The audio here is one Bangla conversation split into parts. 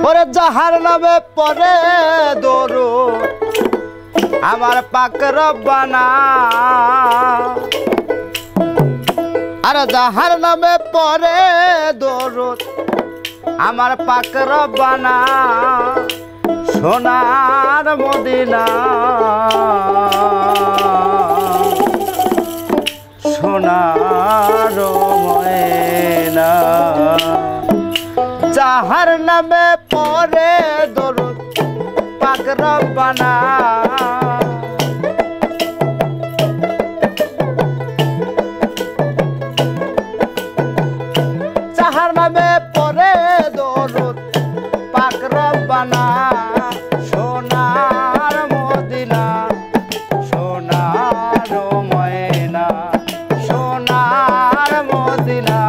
ওরে যাহার নামে পড়ে দরুদ আমার পাক রব্বানা আর যাহার নামে পড়ে দরুদ আমার পাক রব্বানা সোনার মদিনা সোনার ময়না যাহার নামে পড়ে দরুদ পাক রব্বানা যাহার নামে পড়ে দরুদ পাক রব্বানা সোনার মদিনা সোনার ময়না সোনার মদিনা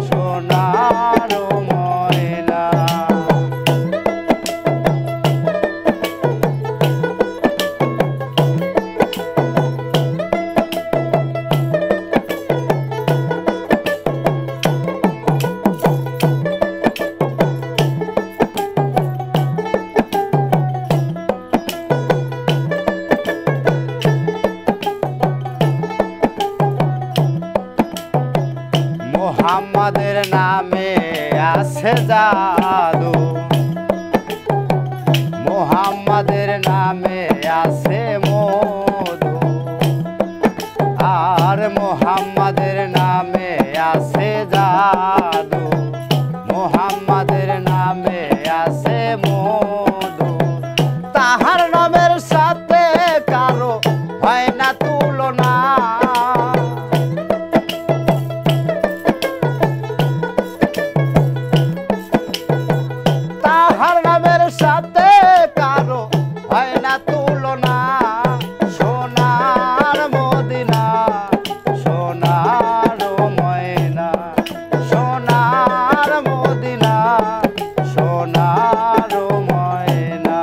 সোনার ময়না মুহাম্মাদের নামে আছে জাদু মুহাম্মাদের নামে আছে মধু আর মুহাম্মাদের নামে আছে জাদু মুহাম্মাদের নামে আছে মধু তাহার নামের সাথে কারো হয় না তুলনা তাহার নামের সাথে কারো হয় না তুলনা সোনার মদিনা সোনার ময়না সোনার মদিনা সোনার ময়না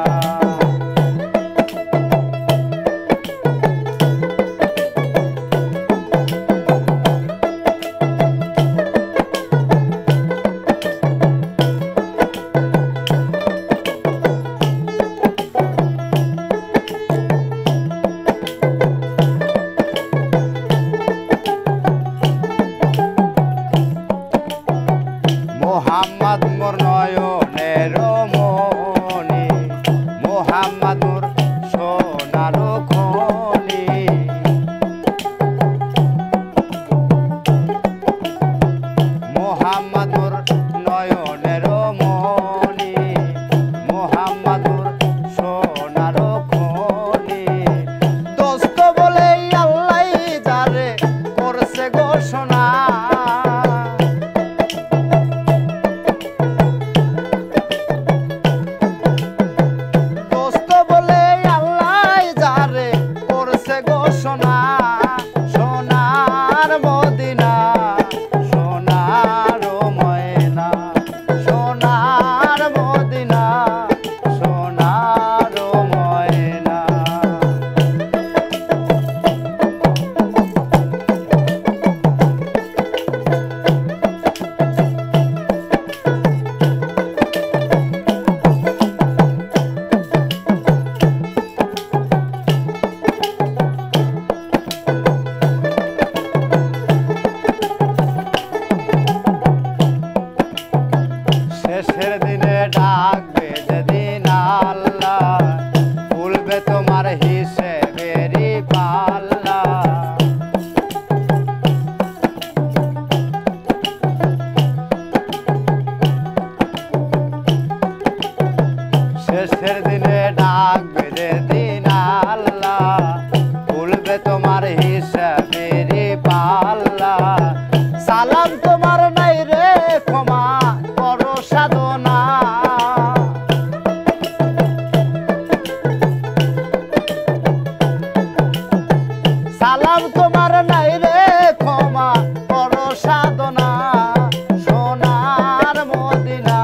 মুহাম্মদ মোর নয়নের মনি মুহাম্মদ মোর সোনার খনি মুহাম্মদ মোর নয়নের মনি মুহাম্মদ মোর সোনার খনি দোস্ত বলে আল্লাহ যারে করছে ঘোষণা ঘোষণা সোনার মদিনা সোনার ময়না সোনার মদিনা সোনার ময়না শেষের দিনে ডাকবে যেদিন আল্লাহ খুলবে তোমার হিসেবেরই পাল্লা শেষের দিনে ডাকবে যেদিন আল্লাহ খুলবে তোমার হিসেবেরই পাল্লা সালাম তোমার নাই রে ক্ষমা করো সাধনা সালাম তোমার নাই রে ক্ষমা করো সাধনা সোনার মদিনা